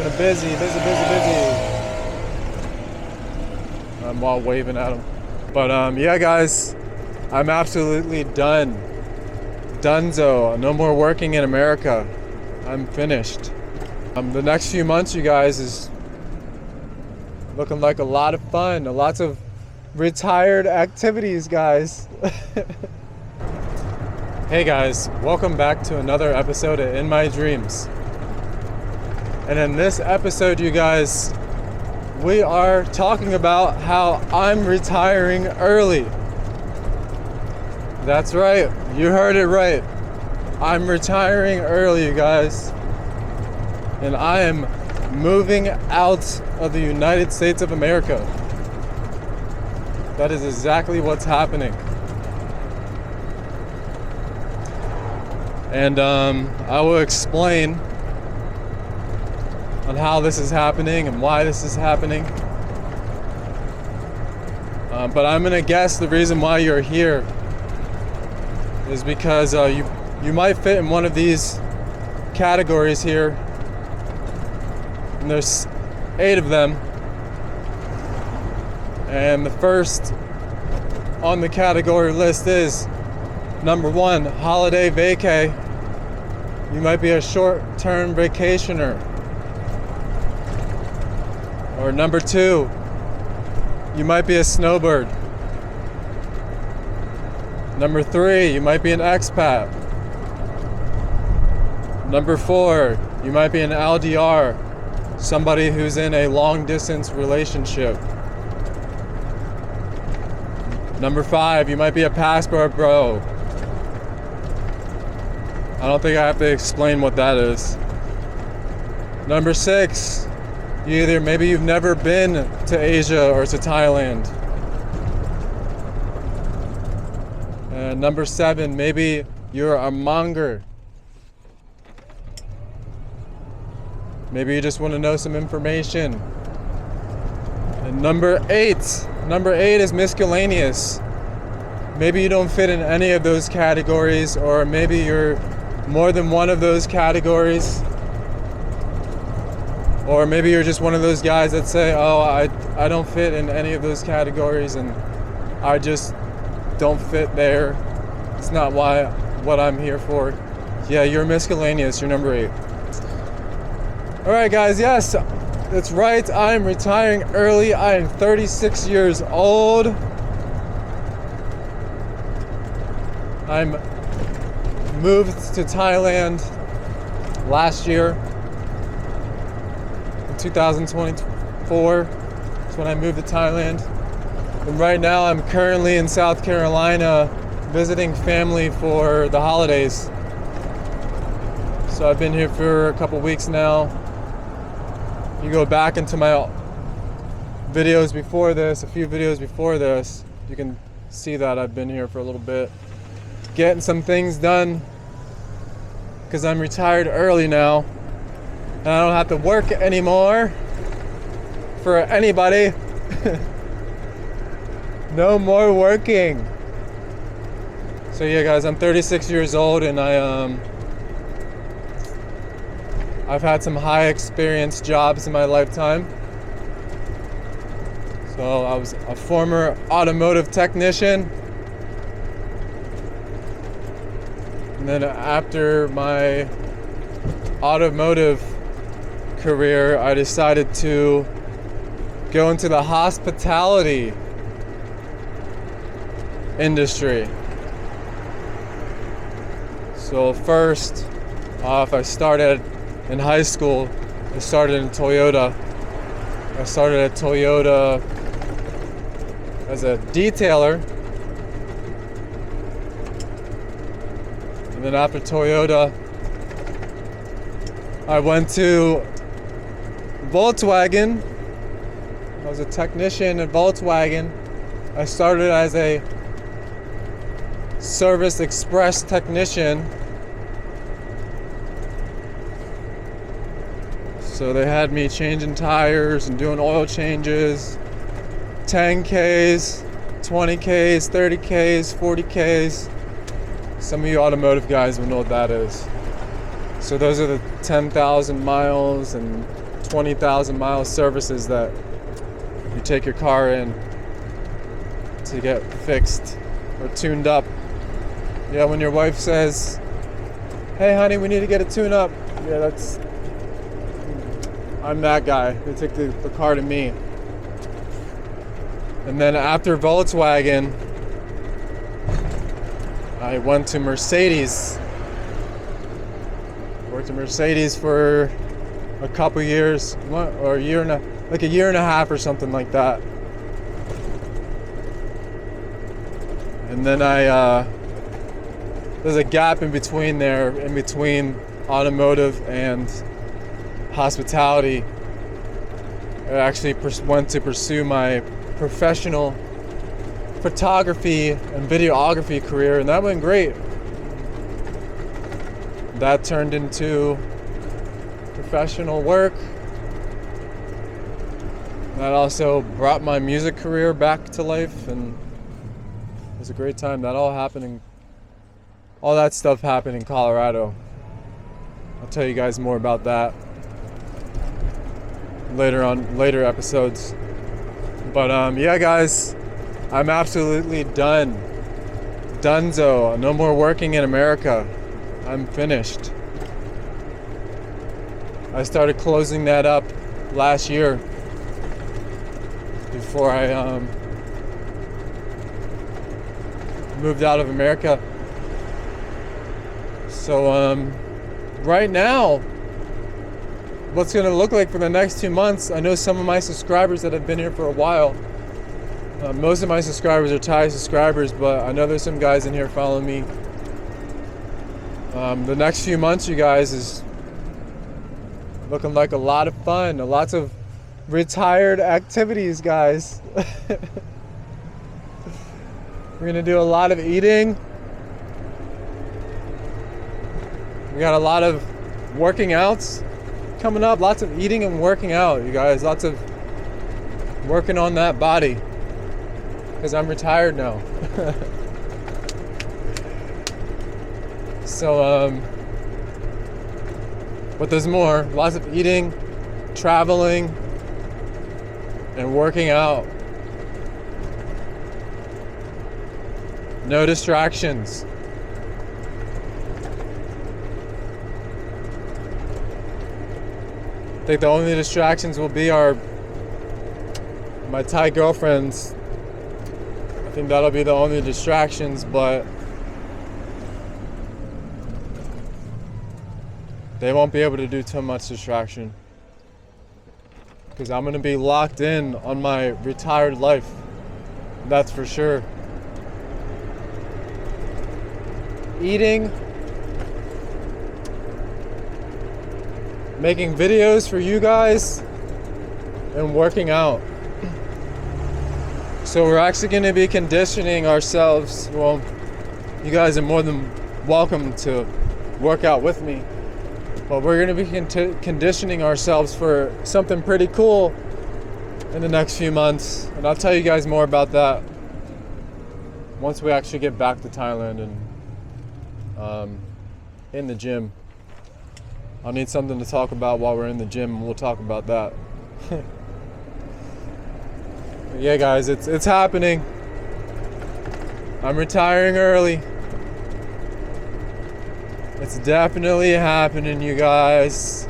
a busy. I'm while waving at him. But yeah, guys, I'm absolutely done. Donezo. No more working in America. I'm finished. The next few months, you guys, is looking like a lot of fun. Lots of retired activities, guys. Hey guys, welcome back to another episode of In My Dreams. And in this episode, you guys, we are talking about how I'm retiring early. That's right, you heard it right. I'm retiring early, you guys. And I am moving out of the United States of America. That is exactly what's happening. And I will explain on how this is happening and why this is happening. But I'm gonna guess the reason why you're here is because you might fit in one of these categories here. And there's 8 of them. And the first on the category list is number 1, holiday vacay. You might be a short-term vacationer. Or number 2, you might be a snowbird. Number 3, you might be an expat. Number 4, you might be an LDR, somebody who's in a long-distance relationship. Number 5, you might be a passport bro. I don't think I have to explain what that is. Number 6, maybe you've never been to Asia or to Thailand. And number 7, maybe you're a monger. Maybe you just want to know some information. And number 8 is miscellaneous. Maybe you don't fit in any of those categories, or maybe you're more than one of those categories. Or maybe you're just one of those guys that say, oh, I don't fit in any of those categories and I just don't fit there. It's not what I'm here for. Yeah, you're miscellaneous. You're number 8. All right, guys. Yes, that's right. I'm retiring early. I am 36 years old. I'm moved to Thailand last year. 2024 is when I moved to Thailand. And right now I'm currently in South Carolina visiting family for the holidays. So I've been here for a couple weeks now. You go back into my videos before this, a few videos before this, you can see that I've been here for a little bit. Getting some things done because I'm retired early now. And I don't have to work anymore for anybody. No more working. So yeah, guys, I'm 36 years old and I've had some high experience jobs in my lifetime. So I was a former automotive technician. And then after my automotive career, I decided to go into the hospitality industry. So first off, I started in high school. I started in Toyota. I started at Toyota as a detailer. And then after Toyota, I went to Volkswagen. I was a technician at Volkswagen. I started as a service express technician. So they had me changing tires and doing oil changes, 10Ks, 20Ks, 30Ks, 40Ks. Some of you automotive guys will know what that is. So those are the 10,000 miles and 20,000 mile services that you take your car in to get fixed or tuned up. Yeah, when your wife says, "Hey honey, we need to get a tune up," yeah, I'm that guy. They take the car to me. And then after Volkswagen, I went to Mercedes. Worked at Mercedes for a couple years, or a year and a half or something like that. And then there's a gap in between there, in between automotive and hospitality. I actually went to pursue my professional photography and videography career, and that went great. That turned into professional work. That also brought my music career back to life, and it was a great time. All that stuff happened in Colorado. I'll tell you guys more about that later episodes. But yeah guys, I'm absolutely done. Dunzo. No more working in America. I'm finished. I started closing that up last year before I moved out of America. So right now, what's going to look like for the next 2 months, I know some of my subscribers that have been here for a while, most of my subscribers are Thai subscribers, but I know there's some guys in here following me. The next few months, you guys, is looking like a lot of fun, lots of retired activities, guys. We're going to do a lot of eating. We got a lot of working outs coming up, lots of eating and working out, you guys, lots of working on that body, because I'm retired now. So, but there's more, lots of eating, traveling, and working out. No distractions. I think the only distractions will be my Thai girlfriends. I think that'll be the only distractions, but they won't be able to do too much distraction, because I'm gonna be locked in on my retired life. That's for sure. Eating, making videos for you guys, and working out. So we're actually going to be conditioning ourselves. Well, you guys are more than welcome to work out with me, but we're going to be conditioning ourselves for something pretty cool in the next few months, and I'll tell you guys more about that once we actually get back to Thailand and in the gym. I'll need something to talk about while we're in the gym, and we'll talk about that. Yeah, guys, it's happening. I'm retiring early. It's definitely happening, you guys.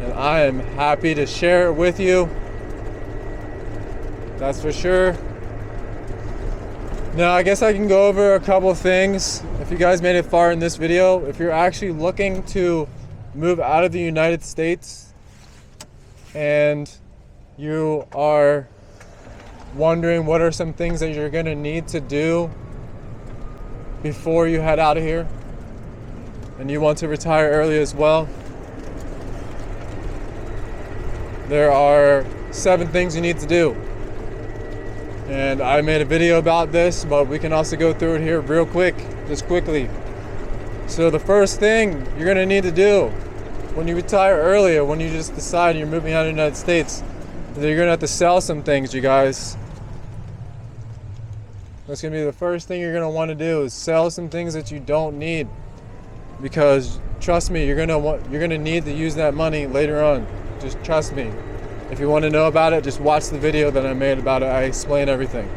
And I am happy to share it with you. That's for sure. Now, I guess I can go over a couple of things. If you guys made it far in this video, if you're actually looking to move out of the United States and you are wondering what are some things that you're going to need to do before you head out of here, and you want to retire early as well, there are 7 things you need to do. And I made a video about this, but we can also go through it here real quick, just quickly. So the first thing you're gonna need to do when you retire early, or when you just decide you're moving out of the United States, is that you're gonna have to sell some things, you guys. That's gonna be the first thing you're gonna wanna do, is sell some things that you don't need. because trust me, you're gonna need to use that money later on. Just trust me. If you want to know about it, just watch the video that I made about it. I explain everything.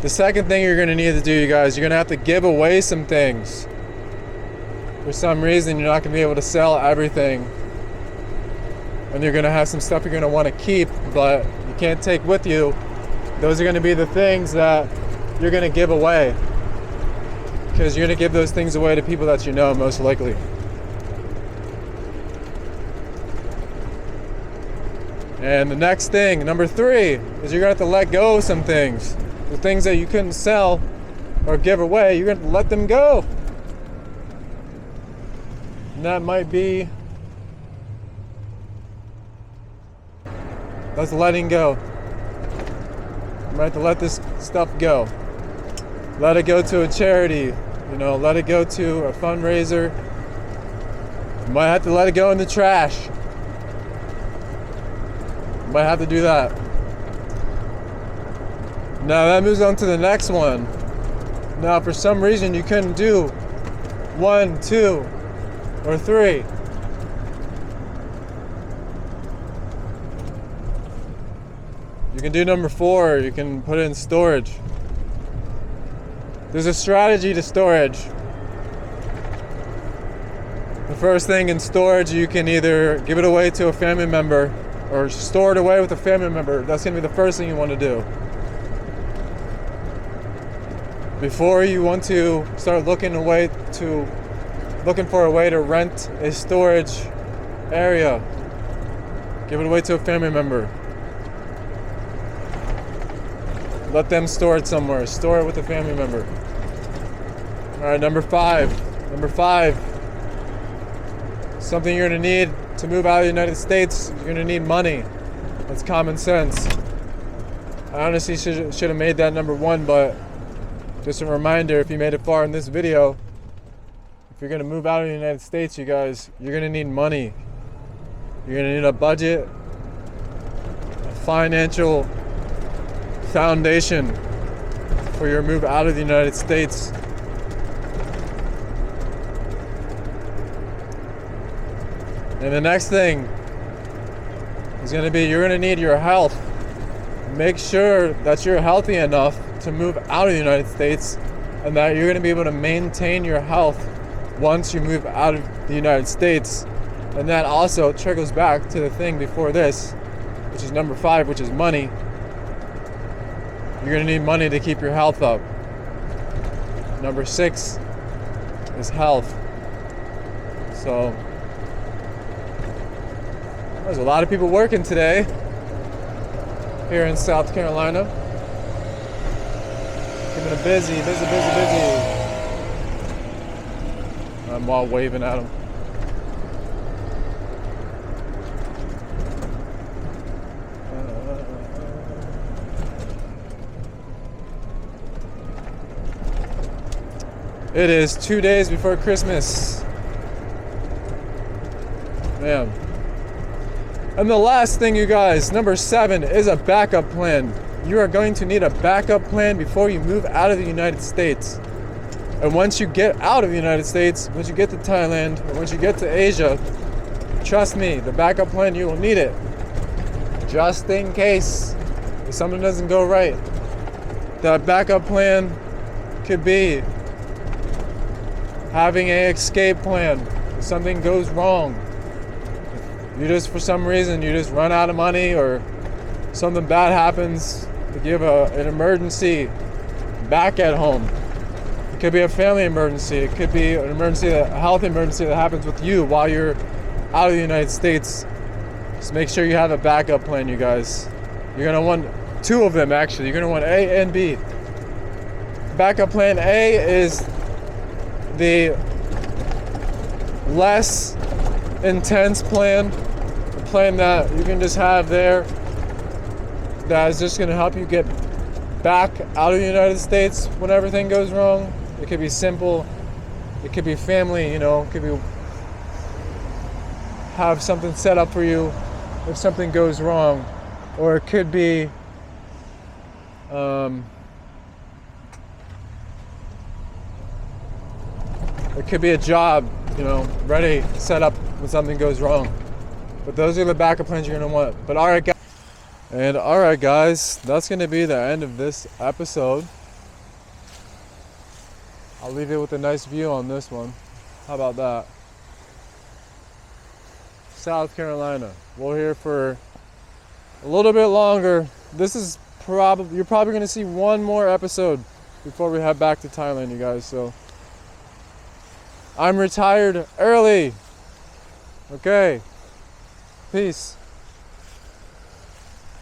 The second thing you're gonna need to do, you guys, you're gonna have to give away some things. For some reason, you're not gonna be able to sell everything, and you're gonna have some stuff you're gonna want to keep, but you can't take with you. Those are gonna be the things that you're gonna give away, because you're gonna give those things away to people that you know, most likely. And the next thing, number 3, is you're gonna have to let go of some things. The things that you couldn't sell or give away, you're gonna let them go. And that might be, that's letting go. You might have to let this stuff go. Let it go to a charity, let it go to a fundraiser. You might have to let it go in the trash. You might have to do that. Now that moves on to the next one. Now for some reason you couldn't do 1, 2, or 3. You can do number 4, you can put it in storage. There's a strategy to storage. The first thing in storage, you can either give it away to a family member or store it away with a family member. That's gonna be the first thing you want to do. Before you want to start looking for a way to rent a storage area, give it away to a family member. Let them store it somewhere. Store it with a family member. All right, number 5. Something you're gonna need to move out of the United States, you're gonna need money. That's common sense. I honestly should have made that number 1, but just a reminder, if you made it far in this video, if you're gonna move out of the United States, you guys, you're gonna need money. You're gonna need a budget, a financial foundation for your move out of the United States. And the next thing is gonna be, you're gonna need your health. Make sure that you're healthy enough to move out of the United States, and that you're going to be able to maintain your health once you move out of the United States. And that also trickles back to the thing before this, which is number 5, which is money. You're going to need money to keep your health up. Number 6 is health. So there's a lot of people working today here in South Carolina. Keeping it busy. I'm while waving at them. It is 2 days before Christmas. Man. And the last thing, you guys, number 7 is a backup plan. You are going to need a backup plan before you move out of the United States. And once you get out of the United States, once you get to Thailand, or once you get to Asia, trust me, the backup plan, you will need it. Just in case if something doesn't go right. That backup plan could be having an escape plan. If something goes wrong, you just, for some reason, you just run out of money or something bad happens, to give an emergency back at home. It could be a family emergency. It could be an emergency, a health emergency that happens with you while you're out of the United States. Just make sure you have a backup plan, you guys. You're gonna want 2 of them, actually. You're gonna want A and B. Backup plan A is the less intense plan, a plan that you can just have there that is just going to help you get back out of the United States when everything goes wrong. It could be simple, it could be family, it could be have something set up for you if something goes wrong, or it could be It could be a job, ready, set up when something goes wrong. But those are the backup plans you're gonna want. But all right, guys, that's gonna be the end of this episode. I'll leave it with a nice view on this one. How about that? South Carolina. We're here for a little bit longer. You're probably gonna see one more episode before we head back to Thailand, you guys. So I'm retired early. Okay. Peace.